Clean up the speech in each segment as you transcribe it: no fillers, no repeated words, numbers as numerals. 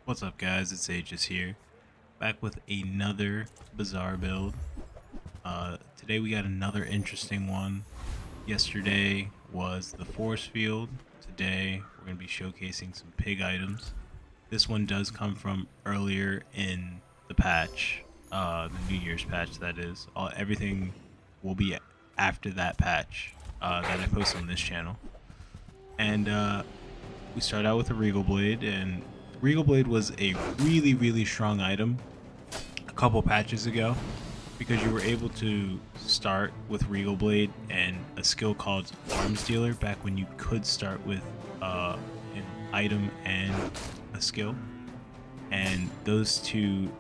What's up guys, it's Aegis here, back with another Bazaar build. Today we got another interesting one. Yesterday was the force field. Today we're going to be showcasing some pig items. This one does come from earlier in the patch, the New Year's patch that is. Everything will be after that patch that I post on this channel. And we start out with a Regal Blade, and Regal Blade was a really strong item a couple patches ago because you were able to start with Regal Blade and a skill called Arms Dealer back when you could start with an item and a skill, and those two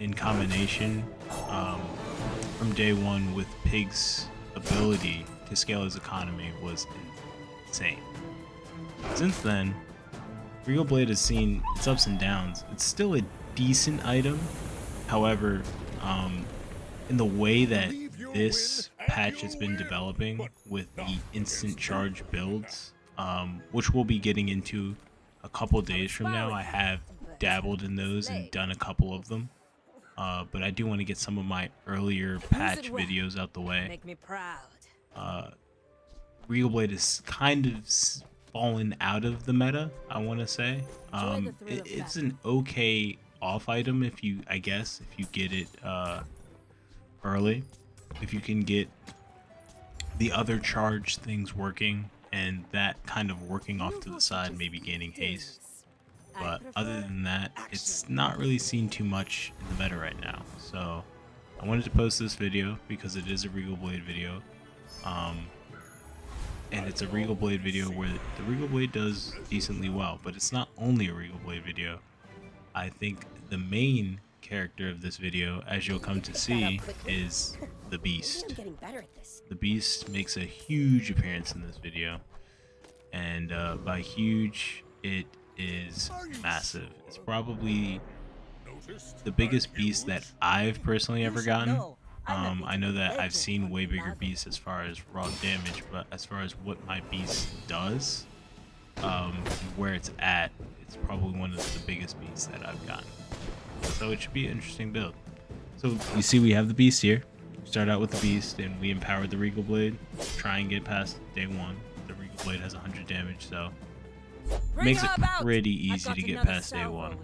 in combination from day one with Pig's ability to scale his economy was insane. Since then, Regal Blade has seen its ups and downs. It's still a decent item. However, in the way that this patch has been developing with the instant charge builds, which we'll be getting into a couple days from now, I have dabbled in those and done a couple of them. But I do want to get some of my earlier patch videos out the way. Make me proud. Regal Blade is kind of fallen out of the meta, I want to say. It's an okay off item if you, I guess, if you get it early. If you can get the other charge things working and that kind of working off to the side, maybe gaining haste. But other than that, it's not really seen too much in the meta right now. So I wanted to post this video because it is a Regal Blade video. And it's a Regal Blade video where the Regal Blade does decently well, but it's not only a Regal Blade video. I think the main character of this video, as you'll come to see, is the Beast. The Beast makes a huge appearance in this video, and by huge, it is massive. It's probably the biggest beast that I've personally ever gotten. I know that I've seen way bigger beasts as far as raw damage, but as far as what my beast does, where it's at, it's probably one of the biggest beasts that I've gotten. So it should be an interesting build. So you see we have the beast here. We start out with the beast and we empowered the Regal Blade. Try and get past day one. The Regal Blade has 100 damage, so it makes it pretty easy to get past day one.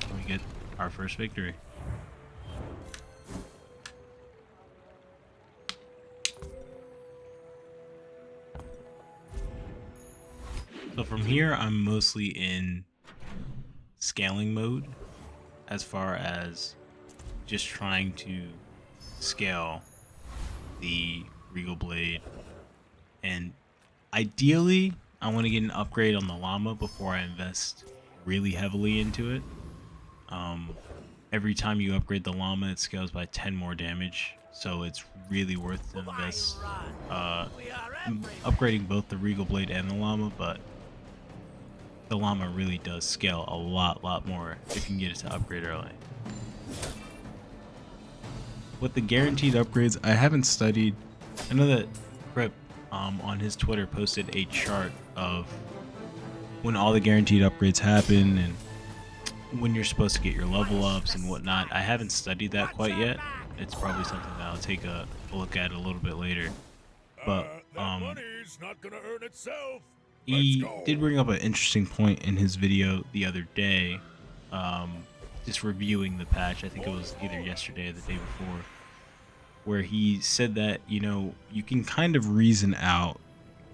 And we get our first victory. So from here, I'm mostly in scaling mode as far as just trying to scale the Regal Blade. And ideally, I want to get an upgrade on the llama before I invest really heavily into it. Every time you upgrade the llama, it scales by 10 more damage. So it's really worth to invest upgrading both the Regal Blade and the llama, but the llama really does scale a lot more if you can get it to upgrade early. With the guaranteed upgrades, I haven't studied. I know that Crip on his Twitter posted a chart of when all the guaranteed upgrades happen and when you're supposed to get your level ups and whatnot. I haven't studied that quite yet. It's probably something that I'll take a look at a little bit later. But he did bring up an interesting point in his video the other day, just reviewing the patch. I think it was either yesterday or the day before, where he said that, you know, you can kind of reason out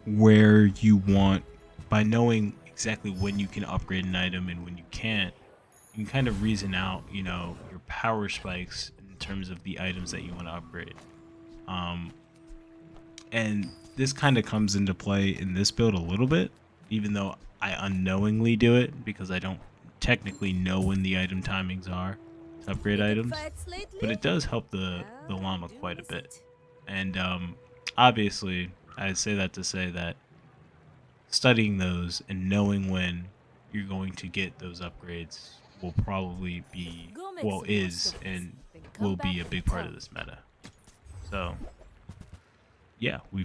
where you want by knowing exactly when you can upgrade an item and when you can't. You can kind of reason out, you know, your power spikes in terms of the items that you want to upgrade. And this kind of comes into play in this build a little bit, even though I unknowingly do it because I don't technically know when the item timings are to upgrade items, but it does help the llama quite a bit. And obviously I say that to say that studying those and knowing when you're going to get those upgrades will probably be, well, is and will be a big part of this meta. So yeah, we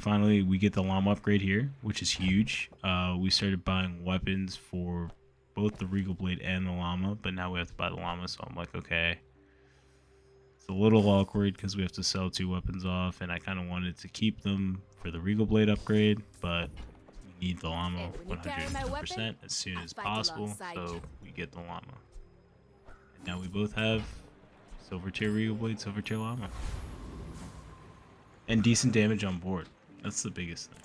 get the llama upgrade here, which is huge. We started buying weapons for both the Regal Blade and the Llama, but now we have to buy the Llama, so I'm like, okay. It's a little awkward because we have to sell 2 weapons off, and I kind of wanted to keep them for the Regal Blade upgrade, but we need the Llama 110% as soon as possible, so we get the Llama. And now we both have Silver Tier Regal Blade, Silver Tier Llama. And decent damage on board. That's the biggest thing.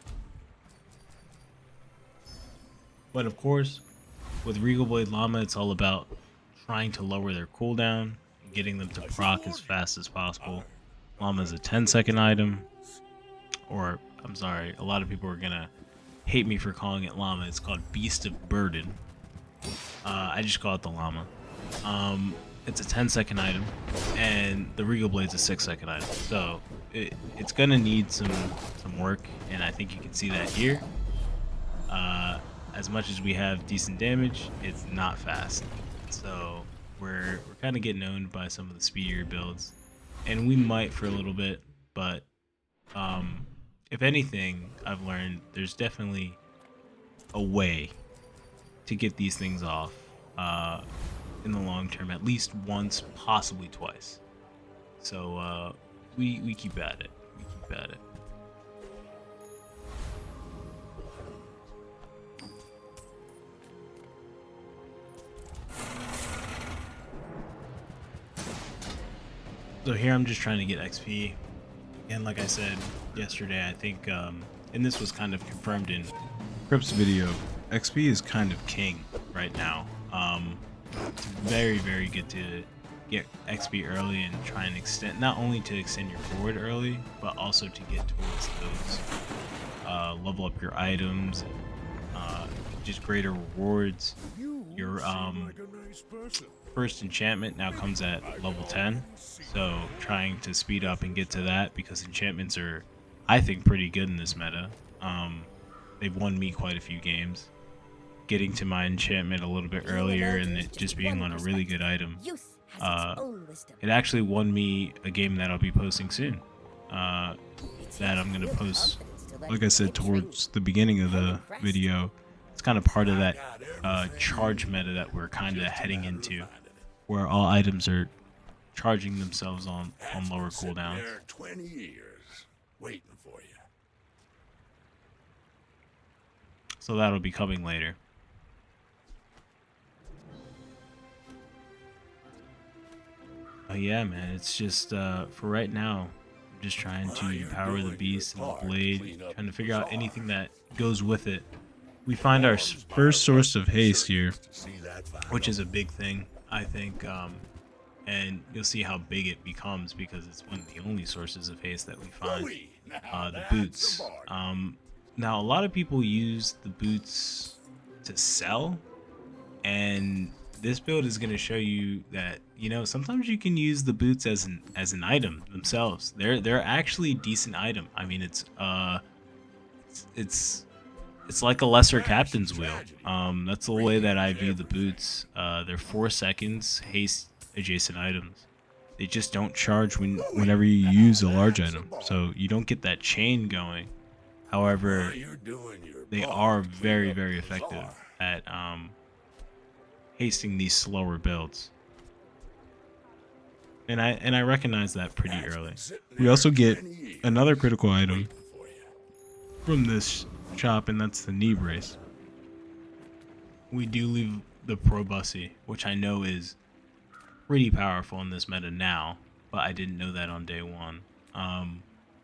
But of course, with Regal Blade Llama, it's all about trying to lower their cooldown and getting them to proc as fast as possible. Llama is a 10-second item, or I'm sorry, a lot of people are gonna hate me for calling it Llama. It's called Beast of Burden. I just call it the Llama. It's a 10-second item, and the Regal Blade's a 6-second item. So it's gonna need some work, and I think you can see that here. As much as we have decent damage, it's not fast. So we're kind of getting owned by some of the speedier builds, and we might for a little bit, but if anything, I've learned there's definitely a way to get these things off in the long term, at least once, possibly twice. So we keep at it. We keep at it. So here I'm just trying to get XP. And like I said yesterday, I think, and this was kind of confirmed in Crip's video, XP is kind of king right now. It's very, very good to get XP early and try and extend, not only to extend your forward early, but also to get towards those, level up your items, just greater rewards. Your first enchantment now comes at level 10, so trying to speed up and get to that, because enchantments are, I think, pretty good in this meta. They've won me quite a few games. Getting to my enchantment a little bit earlier and it just being on a really good item. It actually won me a game that I'll be posting soon. That I'm going to post, like I said, towards the beginning of the video. It's kind of part of that charge meta that we're kind of heading into, where all items are charging themselves on lower cooldowns. 20 years waiting for you. So that'll be coming later. Oh yeah, man, it's just for right now, I'm just trying to power the beast and the blade, trying to figure out anything that goes with it. We find our first source of haste here, which is a big thing, I think, and you'll see how big it becomes because it's one of the only sources of haste that we find. The boots. Now, a lot of people use the boots to sell, and this build is going to show you that, you know, sometimes you can use the boots as an item themselves. They're actually a decent item. I mean, it's like a lesser captain's wheel. That's the way that I view the boots. They're 4 seconds haste adjacent items. They just don't charge whenever you use a large item, so you don't get that chain going. However, they are very, very effective at hasting these slower builds. And I recognize that pretty early. We also get another critical item from this shop, and that's the knee brace. We do leave the Pro Bussy, which I know is pretty powerful in this meta now, but I didn't know that on day one.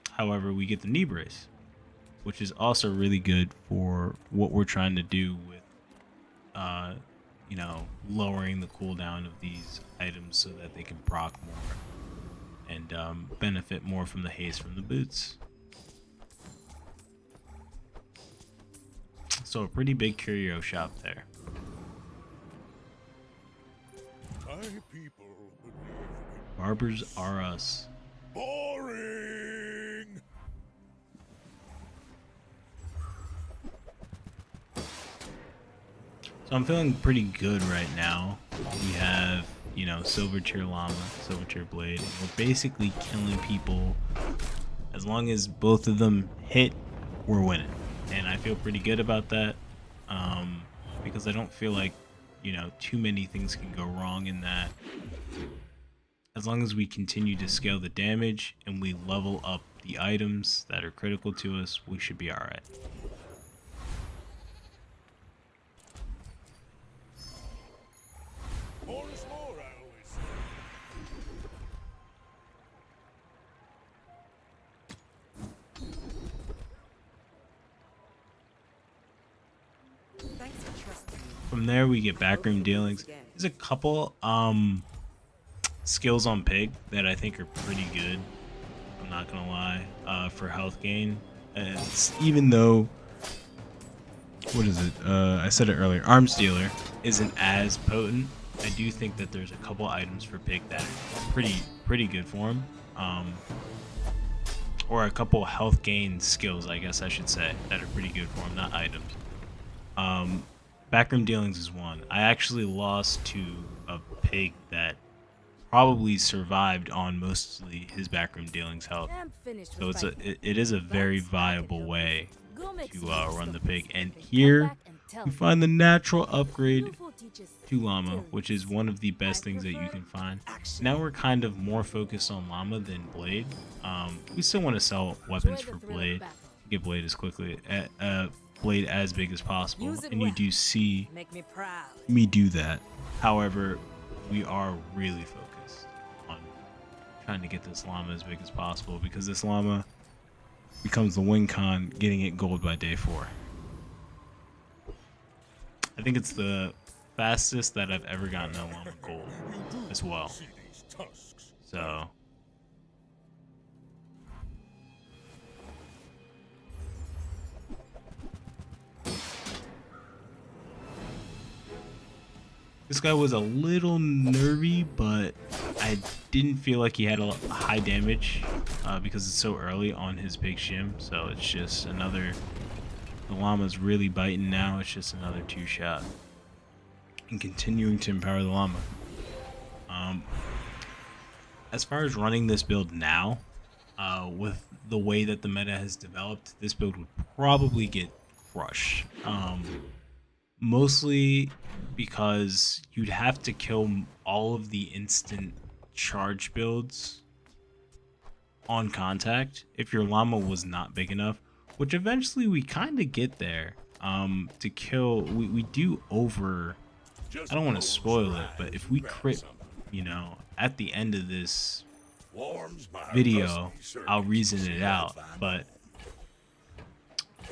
However, we get the knee brace, which is also really good for what we're trying to do with you know, lowering the cooldown of these items so that they can proc more and benefit more from the haste from the boots. So a pretty big curio shop there. Barbers are us. Boring. So I'm feeling pretty good right now. We have, you know, silver tier llama, silver tier blade, and we're basically killing people. As long as both of them hit, we're winning. And I feel pretty good about that, because I don't feel like you know, too many things can go wrong in that. As long as we continue to scale the damage and we level up the items that are critical to us, we should be alright. More is more, I always say. Thanks for trusting me. From there, we get backroom dealings. There's a couple skills on Pig that I think are pretty good. I'm not gonna lie. For health gain, even though, what is it? I said it earlier. Arms dealer isn't as potent. I do think that there's a couple items for Pig that are pretty good for him. Or a couple health gain skills, I guess I should say, that are pretty good for him, not items. Backroom dealings is one. I actually lost to a Pig that probably survived on mostly his backroom dealings health. So it is a very viable way to run the Pig. And here we find the natural upgrade to Llama, which is one of the best things that you can find. Now we're kind of more focused on Llama than Blade. We still want to sell weapons for Blade, get Blade as quickly Blade as big as possible, and you do see me do that. However, we are really focused on trying to get this Llama as big as possible, because this Llama becomes the win con, getting it gold by day 4. I think it's the fastest that I've ever gotten a Llama gold as well. So this guy was a little nervy, but I didn't feel like he had a high damage because it's so early on his big shim. So it's just another, the Llama's really biting now. It's just another 2-shot. And continuing to empower the Llama. As far as running this build now, with the way that the meta has developed, this build would probably get crushed. Mostly because you'd have to kill all of the instant charge builds on contact if your Llama was not big enough, which eventually we kind of get there. To kill, we do over, I don't want to spoil it, but if we crit, you know, at the end of this video, I'll reason it out. But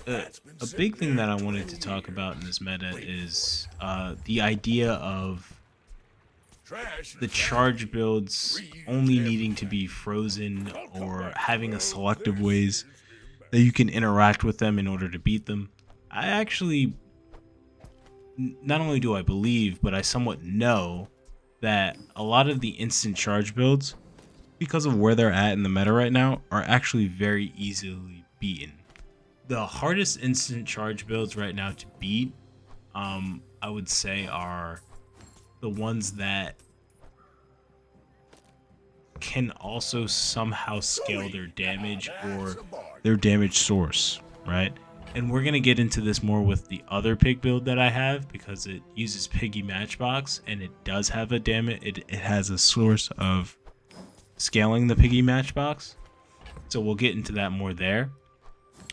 a big thing that I wanted to talk about in this meta is the idea of the charge builds only needing to be frozen, or having a selective ways that you can interact with them in order to beat them. I actually, not only do I believe, but I somewhat know that a lot of the instant charge builds, because of where they're at in the meta right now, are actually very easily beaten. The hardest instant charge builds right now to beat, I would say, are the ones that can also somehow scale their damage or their damage source, right? And we're going to get into this more with the other Pig build that I have, because it uses Piggy Matchbox, and it does have a it has a source of scaling the Piggy Matchbox. So we'll get into that more there.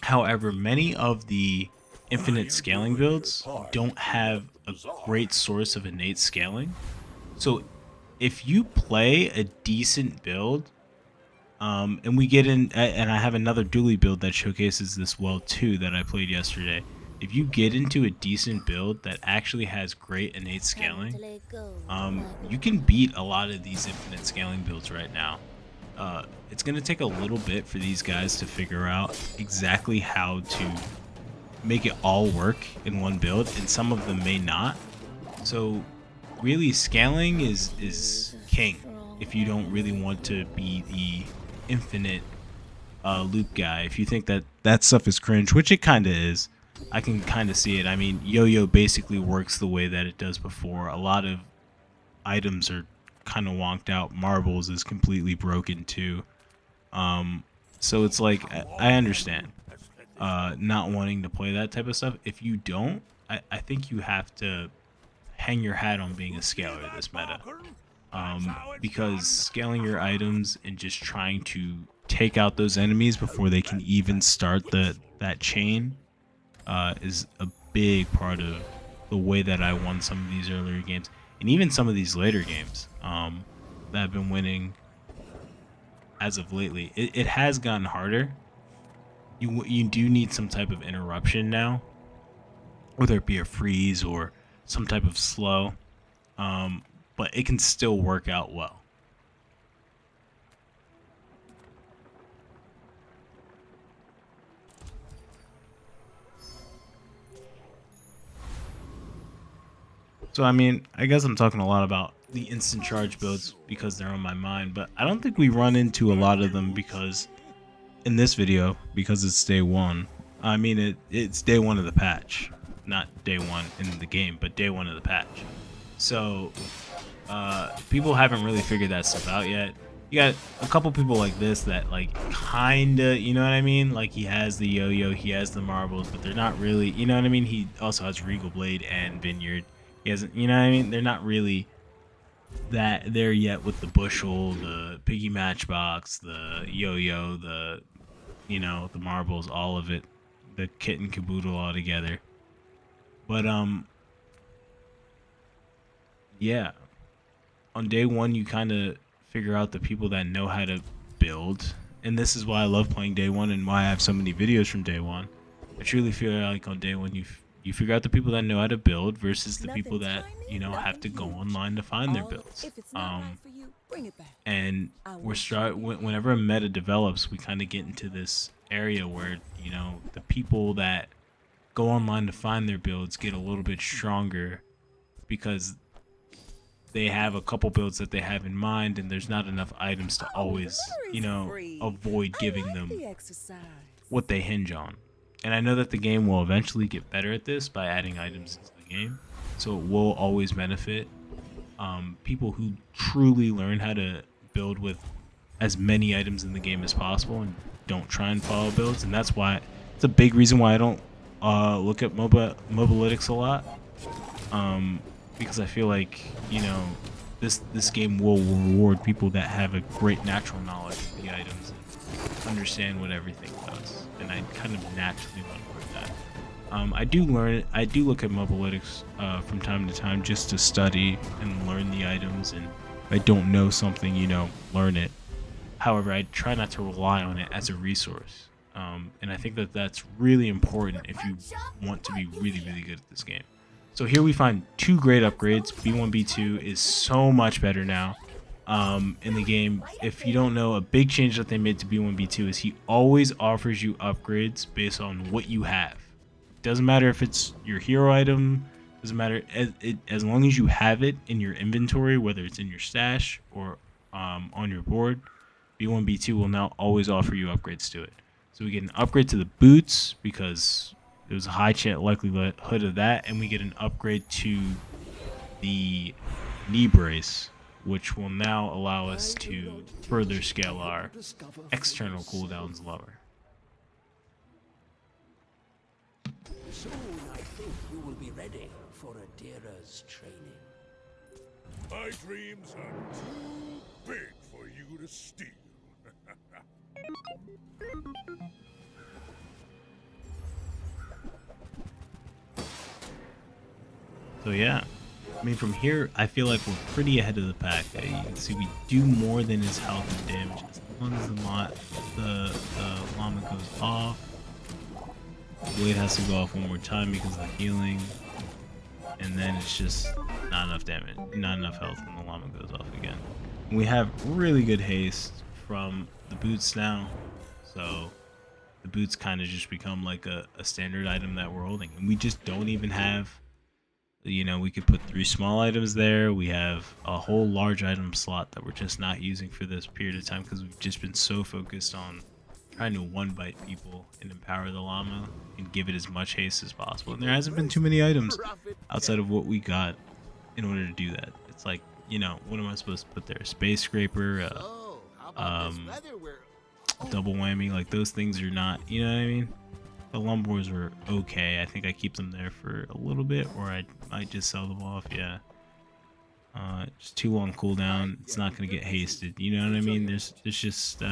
However, many of the infinite scaling builds don't have a great source of innate scaling. So if you play a decent build, and we get in, and I have another dually build that showcases this well too that I played yesterday. If you get into a decent build that actually has great innate scaling, you can beat a lot of these infinite scaling builds right now. It's going to take a little bit for these guys to figure out exactly how to make it all work in one build, and some of them may not. So really, scaling is king if you don't really want to be the infinite loop guy. If you think that that stuff is cringe, which it kind of is, I can kind of see it. I mean, yo-yo basically works the way that it does before. A lot of items are kind of wonked out. Marbles is completely broken too. So it's like, I understand not wanting to play that type of stuff. If you don't, I think you have to hang your hat on being a scaler this meta. Because scaling your items and just trying to take out those enemies before they can even start that chain is a big part of the way that I won some of these earlier games, and even some of these later games that I've been winning as of lately. It has gotten harder. You do need some type of interruption now, whether it be a freeze or some type of slow, but it can still work out well. So I mean, I guess I'm talking a lot about the instant charge builds because they're on my mind, but I don't think we run into a lot of them because in this video, because it's day one. I mean, it's day one of the patch, not day one in the game, but day one of the patch. So people haven't really figured that stuff out yet. You got a couple people like this that like kinda, you know what I mean? Like he has the yo-yo, he has the marbles, but they're not really, you know what I mean? He also has Regal Blade and Vineyard. He hasn't, you know what I mean? They're not really that there yet with the bushel, the piggy matchbox, the yo-yo, the, you know, the marbles, all of it, the kit and caboodle all together. But yeah, on day one you kind of figure out the people that know how to build, and this is why I love playing day one and why I have so many videos from day one. I truly feel like on day one you figure out the people that know how to build versus the people that, you know, have to go online to find their builds. And whenever a meta develops, we kind of get into this area where, you know, the people that go online to find their builds get a little bit stronger because they have a couple builds that they have in mind, and there's not enough items to always, you know, avoid giving them what they hinge on. And I know that the game will eventually get better at this by adding items into the game, so it will always benefit people who truly learn how to build with as many items in the game as possible and don't try and follow builds. And that's why it's a big reason why I don't look at mobalytics a lot, because I feel like, you know, this game will reward people that have a great natural knowledge of the items and understand what everything does, and I kind of naturally went for that. I do look at mobalytics from time to time just to study and learn the items, and if I don't know something, you know, learn it. However, I try not to rely on it as a resource, and I think that that's really important if you want to be really, really good at this game. So here we find two great upgrades. B1, B2 is so much better now in the game. If you don't know, a big change that they made to B1, B2 is he always offers you upgrades based on what you have. Doesn't matter if it's your hero item, doesn't matter, as long as you have it in your inventory, whether it's in your stash or on your board, B1, B2 will now always offer you upgrades to it. So we get an upgrade to the boots because there's a high chance likelihood of that, and we get an upgrade to the knee brace, which will now allow us to further scale our external cooldowns lower. Soon I think you will be ready for Adira's training. My dreams are too big for you to steal. So yeah, I mean, from here I feel like we're pretty ahead of the pack. You can see we do more than his health and damage. As long as the llama goes off, the blade has to go off one more time because of the healing, and then it's just not enough damage, not enough health when the llama goes off again. And we have really good haste from the boots now, so the boots kind of just become like a standard item that we're holding, and we just don't even have, you know, we could put 3 small items there. We have a whole large item slot that we're just not using for this period of time because we've just been so focused on trying to one bite people and empower the llama and give it as much haste as possible. And there hasn't been too many items outside of what we got in order to do that. It's like, you know, what am I supposed to put there? Space scraper, double whammy, like those things are not, you know what I mean? The Lumbors are okay. I think I keep them there for a little bit, or I might just sell them off. Yeah. Just too long cooldown. It's not gonna get hasted. You know what I mean? There's just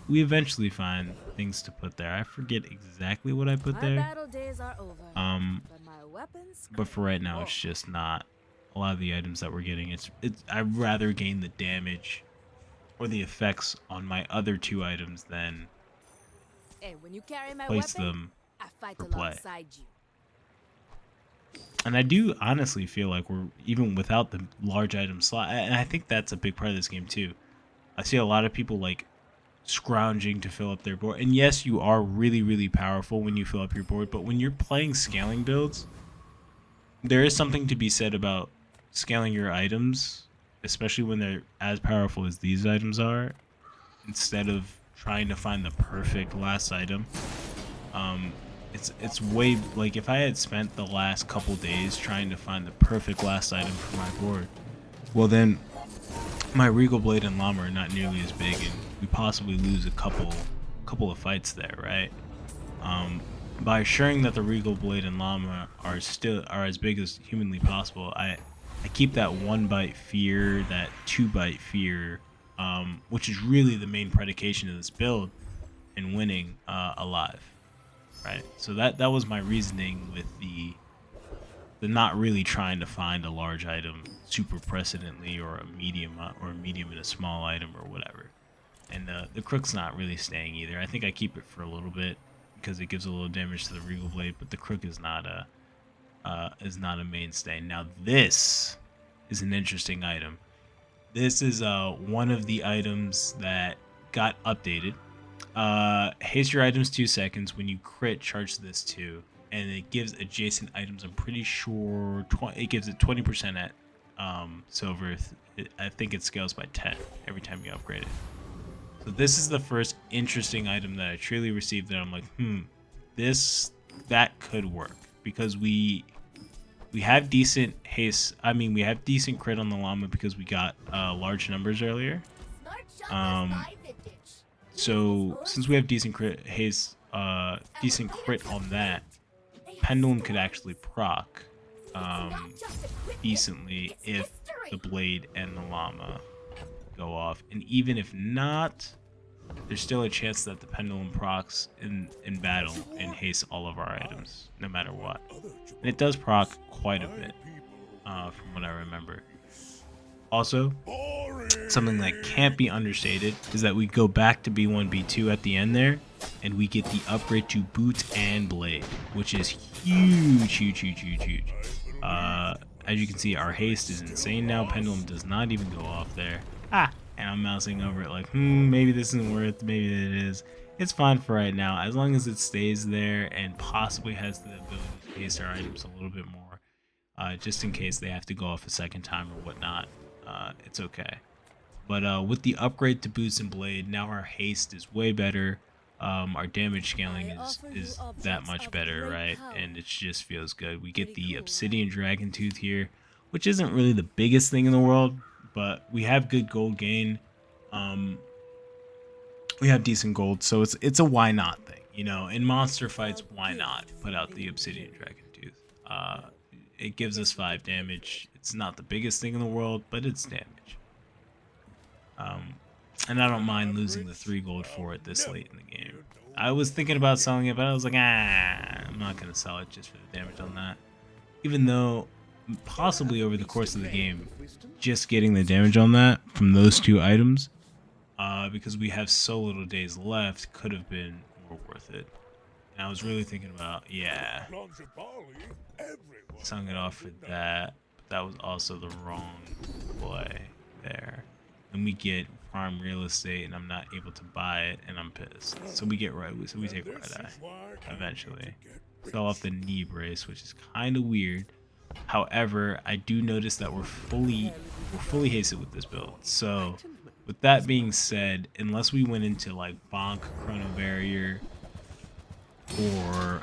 we eventually find things to put there. I forget exactly what I put My there. battle days are over, but my weapons But for right now, it's just not a lot of the items that we're getting. It's I'd rather gain the damage or the effects on my other two items than Hey, when you carry my place weapon, them I fight for play. alongside you. And I do honestly feel like we're, even without the large item slot, and I think that's a big part of this game too. I see a lot of people like scrounging to fill up their board. And yes, you are really, really powerful when you fill up your board, but when you're playing scaling builds, there is something to be said about scaling your items, especially when they're as powerful as these items are, instead of trying to find the perfect last item. It's way, like, if I had spent the last couple days trying to find the perfect last item for my board, well then my Regal Blade and Llama are not nearly as big, and we possibly lose a couple of fights there, right? By assuring that the Regal Blade and Llama are as big as humanly possible, I keep that 1 bite fear, that 2 bite fear, which is really the main predication of this build and winning, alive, right? So that was my reasoning with the not really trying to find a large item super precedently, or a medium and a small item or whatever. And the Crook's not really staying either. I think I keep it for a little bit because it gives a little damage to the Regal Blade, but the Crook is not a mainstay. Now this is an interesting item. This is one of the items that got updated. Haste your items 2 seconds. When you crit, charge this 2, and it gives adjacent items, I'm pretty sure it gives it 20% at silver. I think it scales by 10 every time you upgrade it. So this is the first interesting item that I truly received that I'm like, that could work, because we have decent haste. I mean, we have decent crit on the Llama because we got large numbers earlier. So since we have decent crit haste, decent crit on that, Pendulum could actually proc decently if the Blade and the Llama go off. And even if not, there's still a chance that the Pendulum procs in battle and haste all of our items, no matter what. And it does proc quite a bit, from what I remember. Also, something that can't be understated is that we go back to B1, B2 at the end there, and we get the upgrade to Boot and Blade, which is huge, huge, huge, huge, huge. As you can see, our haste is insane now. Pendulum does not even go off there. And I'm mousing over it like, maybe this isn't worth, maybe it is. It's fine for right now, as long as it stays there and possibly has the ability to haste our items a little bit more, just in case they have to go off a second time or whatnot. It's okay. But with the upgrade to Boots and Blade, now our haste is way better. Our damage scaling is that much better, right? And it just feels good. We get the Obsidian Dragon Tooth here, which isn't really the biggest thing in the world, but we have good gold gain. We have decent gold, so it's a why not thing, you know. In monster fights, why not put out the Obsidian Dragon Tooth? It gives us 5 damage. It's not the biggest thing in the world, but it's damage. And I don't mind losing the 3 gold for it this late in the game. I was thinking about selling it, but I was like, I'm not going to sell it just for the damage on that. Even though, possibly over the course of the game, just getting the damage on that from those 2 items, because we have so little days left, could have been more worth it. And I was really thinking about, selling it off for that. But that was also the wrong play there. And we get farm real estate, and I'm not able to buy it, and I'm pissed. So we take Red Eye eventually. Sell off the knee brace, which is kind of weird. However, I do notice that we're fully hasted with this build. So with that being said, unless we went into like Bonk, Chrono Barrier, or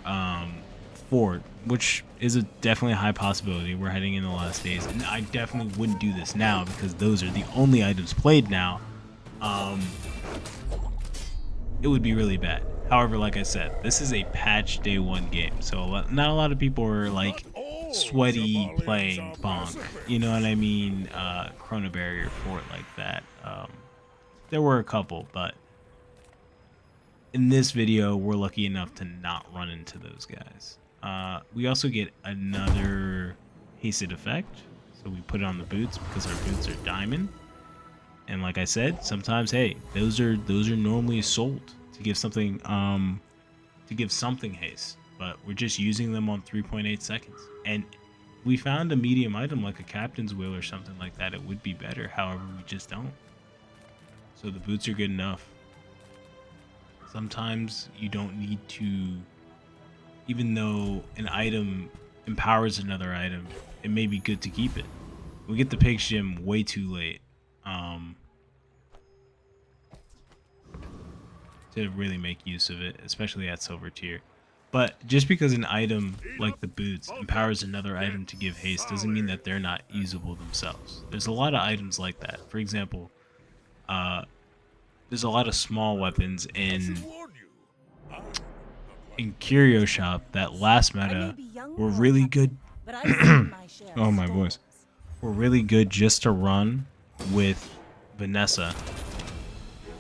Fort, which is definitely a high possibility. We're heading in the last days, and I definitely wouldn't do this now because those are the only items played now. It would be really bad. However, like I said, this is a patch day 1 game, so not a lot of people are like All sweaty Jabalians playing are Bonk. pacifists. You know what I mean? Chrono Barrier Fort like that. There were a couple, but in this video, we're lucky enough to not run into those guys. We also get another hasted effect, so we put it on the boots because our boots are diamond. And like I said, sometimes, hey, those are normally sold to give something haste, but we're just using them on 3.8 seconds. And we found a medium item like a captain's wheel or something like that, it would be better. However, we just don't. So the boots are good enough. Sometimes you don't need to, even though an item empowers another item, it may be good to keep it. We get the pig gem way too late to really make use of it, especially at silver tier. But just because an item like the boots empowers another item to give haste doesn't mean that they're not usable themselves. There's a lot of items like that. For example, there's a lot of small weapons in Curio Shop that last meta were really good. Oh, my voice. Were really good just to run with Vanessa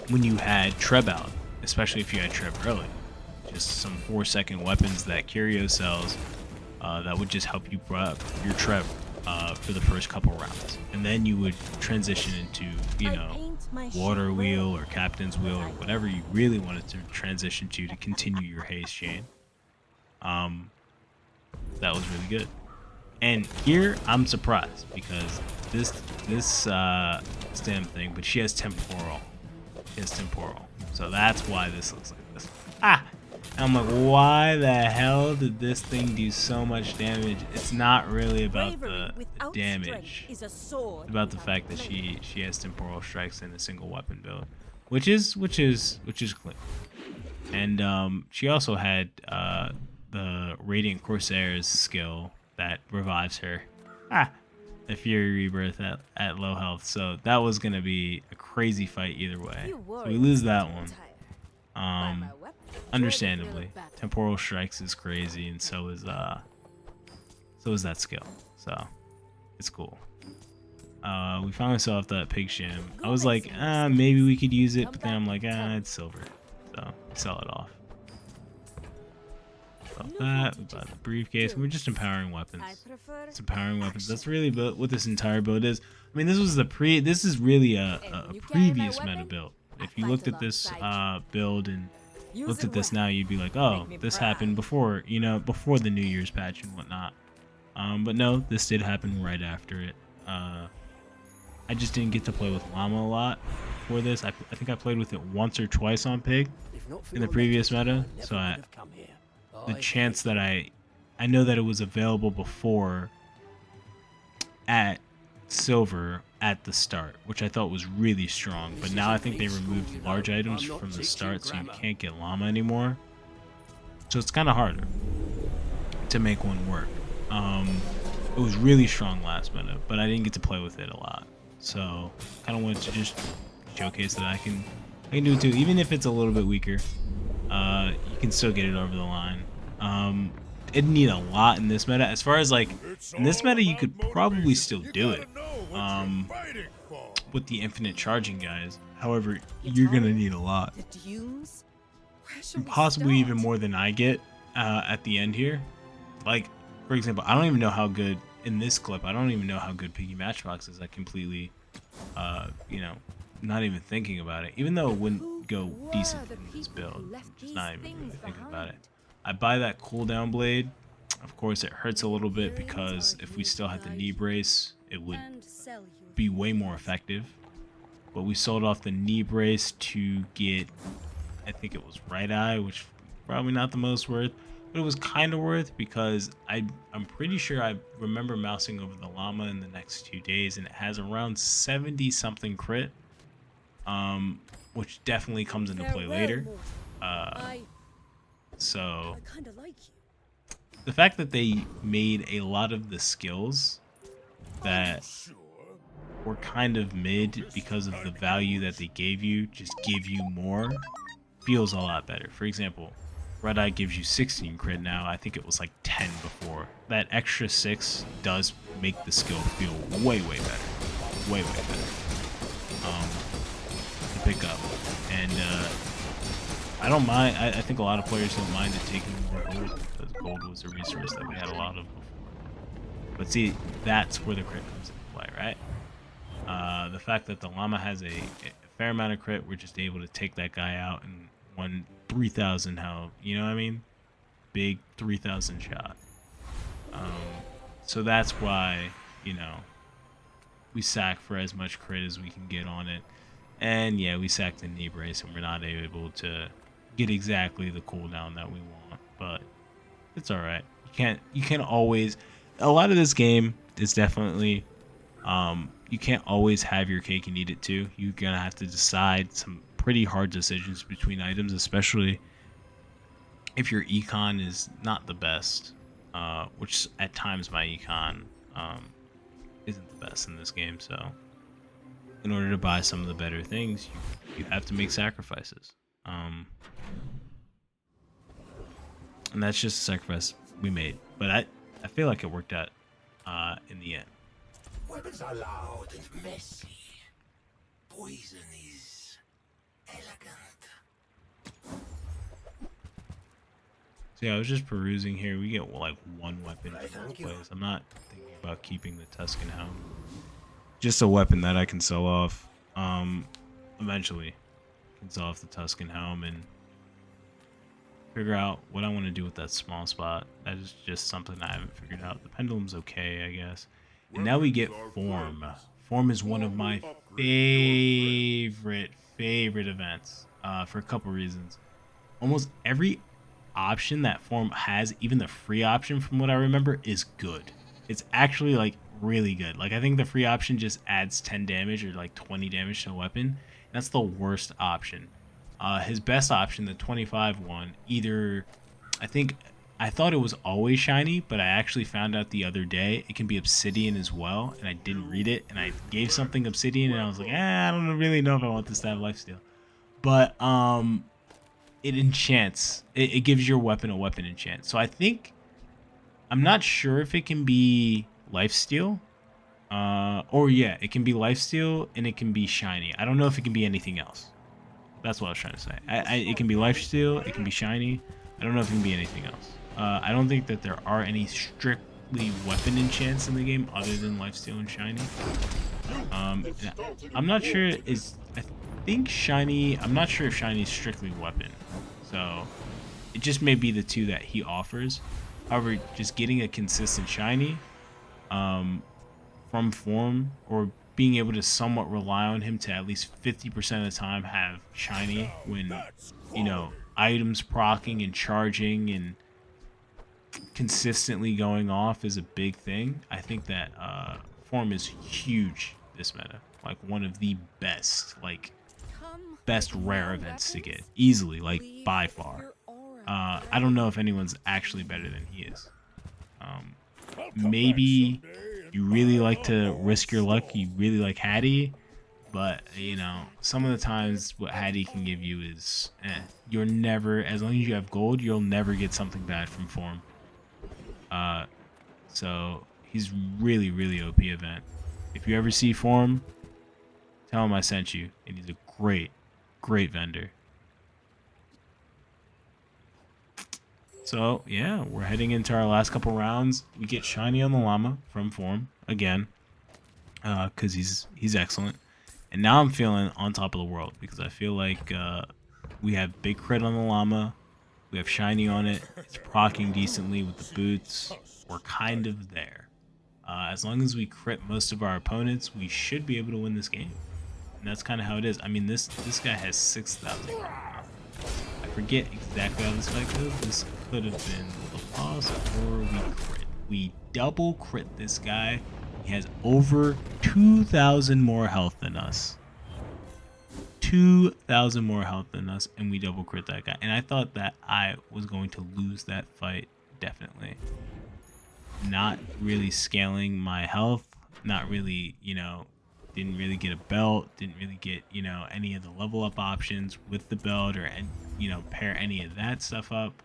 when you had Treb out, especially if you had Treb early. Just some 4-second weapons that Curio sells that would just help you prep your Treb for the first couple rounds. And then you would transition into, you know, water wheel or captain's wheel or whatever you really wanted to transition to continue your haste chain. That was really good. And here I'm surprised because this damn thing, but she has temporal. She has temporal. So that's why this looks like this. And I'm like, why the hell did this thing do so much damage? It's not really about the damage. It's about the fact that she has temporal strikes in a single weapon build, which is clean. And she also had the Radiant Corsair's skill that revives her. The Fury Rebirth at low health. So that was gonna be a crazy fight either way. So we lose that one. Understandably, temporal strikes is crazy, and so is that skill. So it's cool. We finally saw off that pig sham. I was like, maybe we could use it, but then I'm like, it's silver, so we sell it off. About that, we bought the briefcase. We're just empowering weapons. It's empowering weapons. That's really what this entire build is. I mean, this is really a previous meta build. If you looked at this build and looked at this now, you'd be like, oh, this happened before, you know, before the New Year's patch and whatnot. But no, this did happen right after it. I just didn't get to play with Llama a lot for this. I think I played with it once or twice on Pig in the previous meta, so the chance that I know that it was available before at Silver at the start, which I thought was really strong, but now I think they removed large items from the start, so you can't get Llama anymore. So it's kind of harder to make one work. It was really strong last meta, but I didn't get to play with it a lot. So kind of wanted to just showcase that I can do it too, even if it's a little bit weaker. You can still get it over the line. It didn't need a lot in this meta. As far as like in this meta, you could probably still do it with the infinite charging guys. However, you're gonna need a lot, possibly even more than I get at the end here. Like, for example, I don't even know how good in this clip. I don't even know how good Piggy Matchbox is. I completely, you know, not even thinking about it. Even though it wouldn't go decent in this build, just not even really thinking about it. I buy that cooldown blade. Of course, it hurts a little bit because if we still had the knee brace, it would be way more effective. But we sold off the knee brace to get, I think it was right eye, which probably not the most worth, but it was kind of worth because I'm pretty sure I remember mousing over the llama in the next 2 days, and it has around 70 something crit, which definitely comes into play later. So the fact that they made a lot of the skills that were kind of mid because of the value that they gave you, just give you more feels a lot better. For example, Red Eye gives you 16 crit now. I think it was like 10 before. That extra 6 does make the skill feel way better. Way better. To pick up. And I don't mind. I think a lot of players don't mind it taking more gold, because gold was a resource that we had a lot of before. But see, that's where the crit comes into play, right? The fact that the llama has a fair amount of crit, we're just able to take that guy out in one 3,000 health. You know what I mean? Big 3,000 shot. So that's why, you know, we sack for as much crit as we can get on it. And yeah, we sacked the knee brace and we're not able to get exactly the cooldown that we want, but it's alright. You can't always, a lot of this game is definitely, you can't always have your cake and eat it too. You're gonna have to decide some pretty hard decisions between items, especially if your econ is not the best, which at times my econ isn't the best in this game. So in order to buy some of the better things, you have to make sacrifices. And that's just a sacrifice we made. But I feel like it worked out in the end. Weapons are loud and messy. Poison is elegant. So yeah, I was just perusing here. We get like one weapon for both plays. I'm not thinking about keeping the Tuscan Helm. Just a weapon that I can sell off. Eventually, I can sell off the Tuscan Helm and figure out what I want to do with that small spot. That is just something I haven't figured out. The pendulum's okay, I guess. And now we get form. Form is one of my favorite events for a couple reasons. Almost every option that form has, even the free option from what I remember, is good. It's actually like really good. Like I think the free option just adds 10 damage or like 20 damage to a weapon. That's the worst option. His best option, the 25 one, either I thought it was always shiny, but I actually found out the other day it can be obsidian as well, and I didn't read it, and I gave something obsidian, and I was like, I don't really know if I want this to have lifesteal. But it enchants. It gives your weapon a weapon enchant. So I'm not sure if it can be lifesteal. Or yeah, it can be lifesteal and it can be shiny. I don't know if it can be anything else. That's what I was trying to say. It can be lifesteal, it can be shiny. I don't know if it can be anything else. I don't think that there are any strictly weapon enchants in the game other than lifesteal and shiny. I'm not sure I think shiny. I'm not sure if shiny is strictly weapon. So it just may be the two that he offers. However, just getting a consistent shiny from form, or being able to somewhat rely on him to at least 50% of the time have shiny when, you know, items proccing and charging and consistently going off is a big thing. I think that form is huge this meta. Like one of the best, best rare events to get easily, like by far. I don't know if anyone's actually better than he is. Maybe you really like to risk your luck, you really like Hattie, but you know, some of the times what Hattie can give you is you're never, as long as you have gold, you'll never get something bad from form. So he's really OP event. If you ever see form, tell him I sent you, and he's a great vendor. So yeah, we're heading into our last couple rounds. We get shiny on the llama from form again, because he's excellent. And now I'm feeling on top of the world because I feel like we have big crit on the llama, we have shiny on it, it's proccing decently with the boots. We're kind of there. As long as we crit most of our opponents, we should be able to win this game. And that's kind of how it is. I mean, this guy has 6,000. I forget exactly how this fight goes. This could have been the loss, or we crit. We double crit this guy. He has over 2,000 more health than us. 2,000 more health than us, and we double crit that guy. And I thought that I was going to lose that fight, definitely. Not really scaling my health, not really, you know, didn't really get a belt, didn't really get, you know, any of the level up options with the belt or, you know, pair any of that stuff up.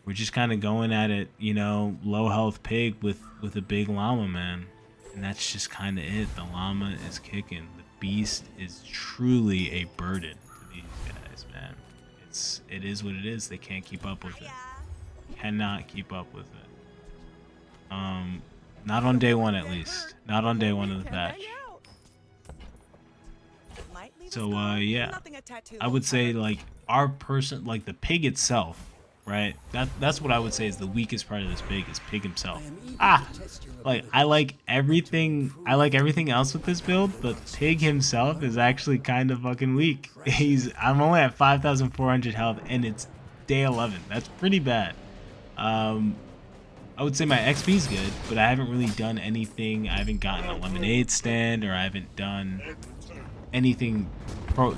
We're just kind of going at it, you know, low health pig with a big llama, man. And that's just kind of it. The llama is kicking. The beast is truly a burden to these guys, man. It is what it is. They can't keep up with it. Cannot keep up with it. Not on day one, at least. Not on day one of the patch. So, yeah. I would say, like, our person, like, the pig itself, right? That's what I would say is the weakest part of this pig, is pig himself. Like, I like everything else with this build, but pig himself is actually kind of fucking weak. I'm only at 5,400 health, and it's day 11. That's pretty bad. I would say my XP is good, but I haven't really done anything. I haven't gotten a lemonade stand, or I haven't done anything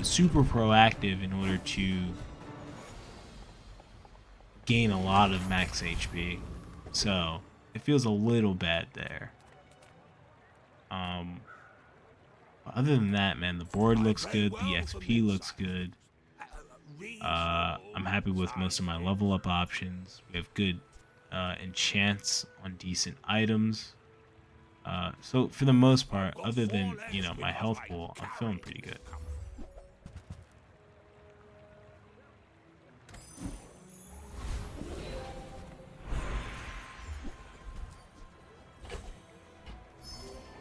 super proactive in order to gain a lot of max HP. So it feels a little bad there. Other than that, man, the board looks good. The XP looks good. I'm happy with most of my level up options. We have good enchants on decent items. So for the most part, other than, you know, my health pool, I'm feeling pretty good.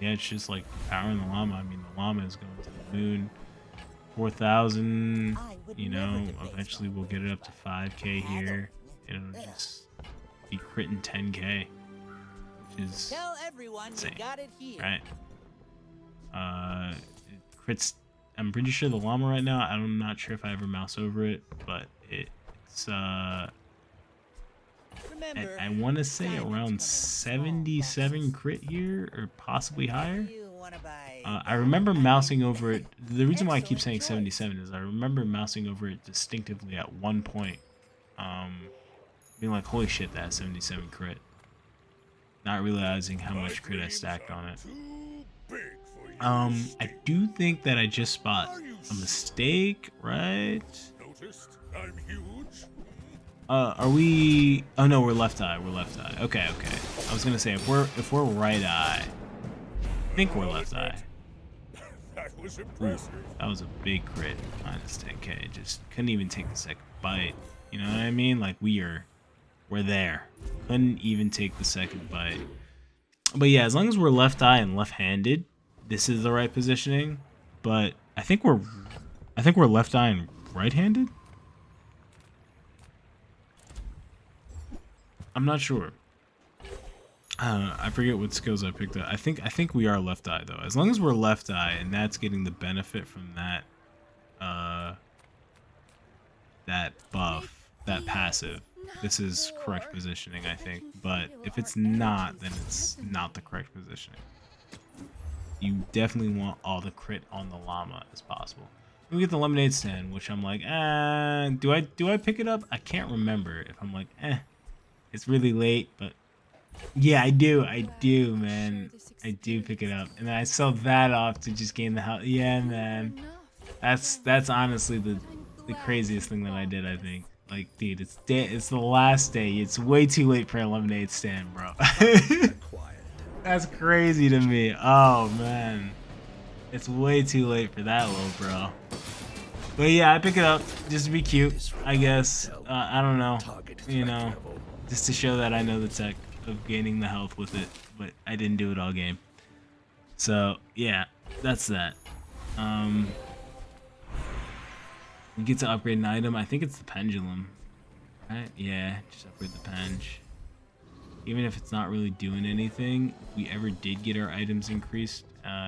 Yeah, it's just like powering the llama. I mean, the llama is going to the moon. 4,000, you know, eventually we'll get it up to 5k here. It'll just be critting 10k, which is insane, right? Crits, I'm pretty sure the llama right now, I'm not sure if I ever mouse over it, but it's I want to say around 77 crit here, or possibly higher. I remember mousing over it. The reason why I keep saying 77 is I remember mousing over it distinctively at one point, being like, holy shit, that has 77 crit. Not realizing how much crit I stacked on it. I do think that I just spot a mistake, right? Are we? Oh no, we're left eye. We're left eye. Okay, okay. I was gonna say if we're right eye, I think we're left eye. Ooh, that was a big crit. Minus 10k. Just couldn't even take the second bite. You know what I mean? Like we're there. Couldn't even take the second bite. But yeah, as long as we're left eye and left-handed, this is the right positioning. But I think we're left eye and right-handed. I'm not sure. I forget what skills I picked up. I think we are left eye though. As long as we're left eye and that's getting the benefit from that that buff, that passive, this is correct positioning, I think. But if it's not, then it's not the correct positioning. You definitely want all the crit on the llama as possible. We get the lemonade stand, which I'm like, do I pick it up? I can't remember if I'm like, it's really late, but yeah, I do, man. I do pick it up, and then I sell that off to just gain the health. Yeah, man. That's honestly the craziest thing that I did, I think. Like, dude, it's the last day. It's way too late for a lemonade stand, bro. That's crazy to me. Oh man, it's way too late for that little bro. But yeah, I pick it up just to be cute, I guess. I don't know, you know, just to show that I know the tech of gaining the health with it, but I didn't do it all game. So yeah, that's that. We get to upgrade an item. I think it's the pendulum, right? Yeah, just upgrade the penge. Even if it's not really doing anything, if we ever did get our items increased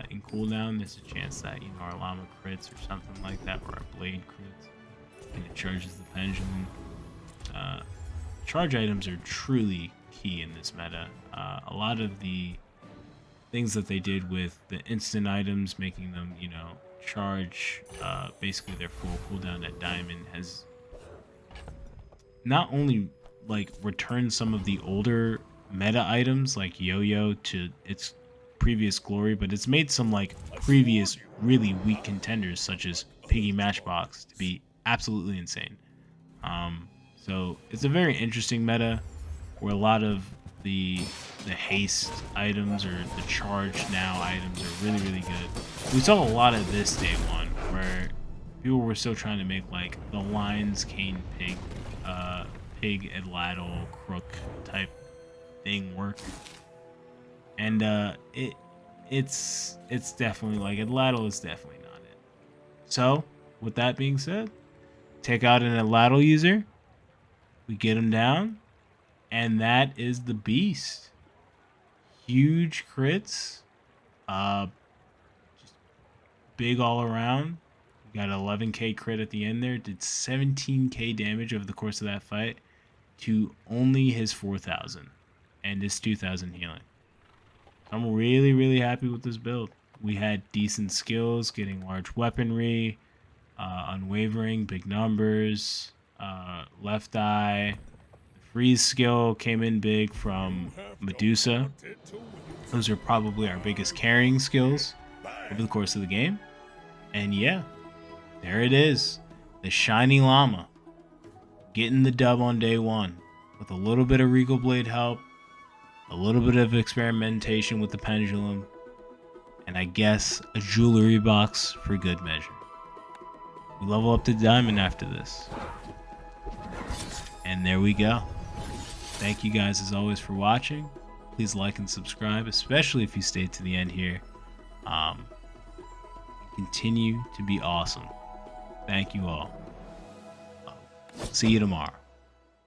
in cooldown, there's a chance that, you know, our llama crits or something like that, or our blade crits, and it charges the pendulum. Charge items are truly key in this meta. A lot of the things that they did with the instant items, making them, you know, charge basically their full cooldown at diamond, has not only like returned some of the older meta items like yo-yo to its previous glory, but it's made some like previous really weak contenders such as Piggy Matchbox to be absolutely insane. So it's a very interesting meta where a lot of the haste items or the charge now items are really good. We saw a lot of this day one where people were still trying to make like the Lions Cane Pig Edladdle Crook type thing work, and it's definitely like Edladdle is definitely not it. So with that being said, take out an Edladdle user, we get him down, and that is the beast. Huge crits, just big all around. We got 11k crit at the end there. Did 17k damage over the course of that fight to only his 4,000 and his 2,000 healing. I'm really happy with this build. We had decent skills, getting large weaponry, unwavering, big numbers, left eye. The freeze skill came in big from Medusa. Those are probably our biggest carrying skills over the course of the game. And yeah, there it is. The Shiny Llama getting the dub on day one with a little bit of Regal Blade help, a little bit of experimentation with the pendulum, and I guess a jewelry box for good measure. We level up to Diamond after this. And there we go. Thank you guys as always for watching. Please like and subscribe, especially if you stayed to the end here. Continue to be awesome. Thank you all. See you tomorrow.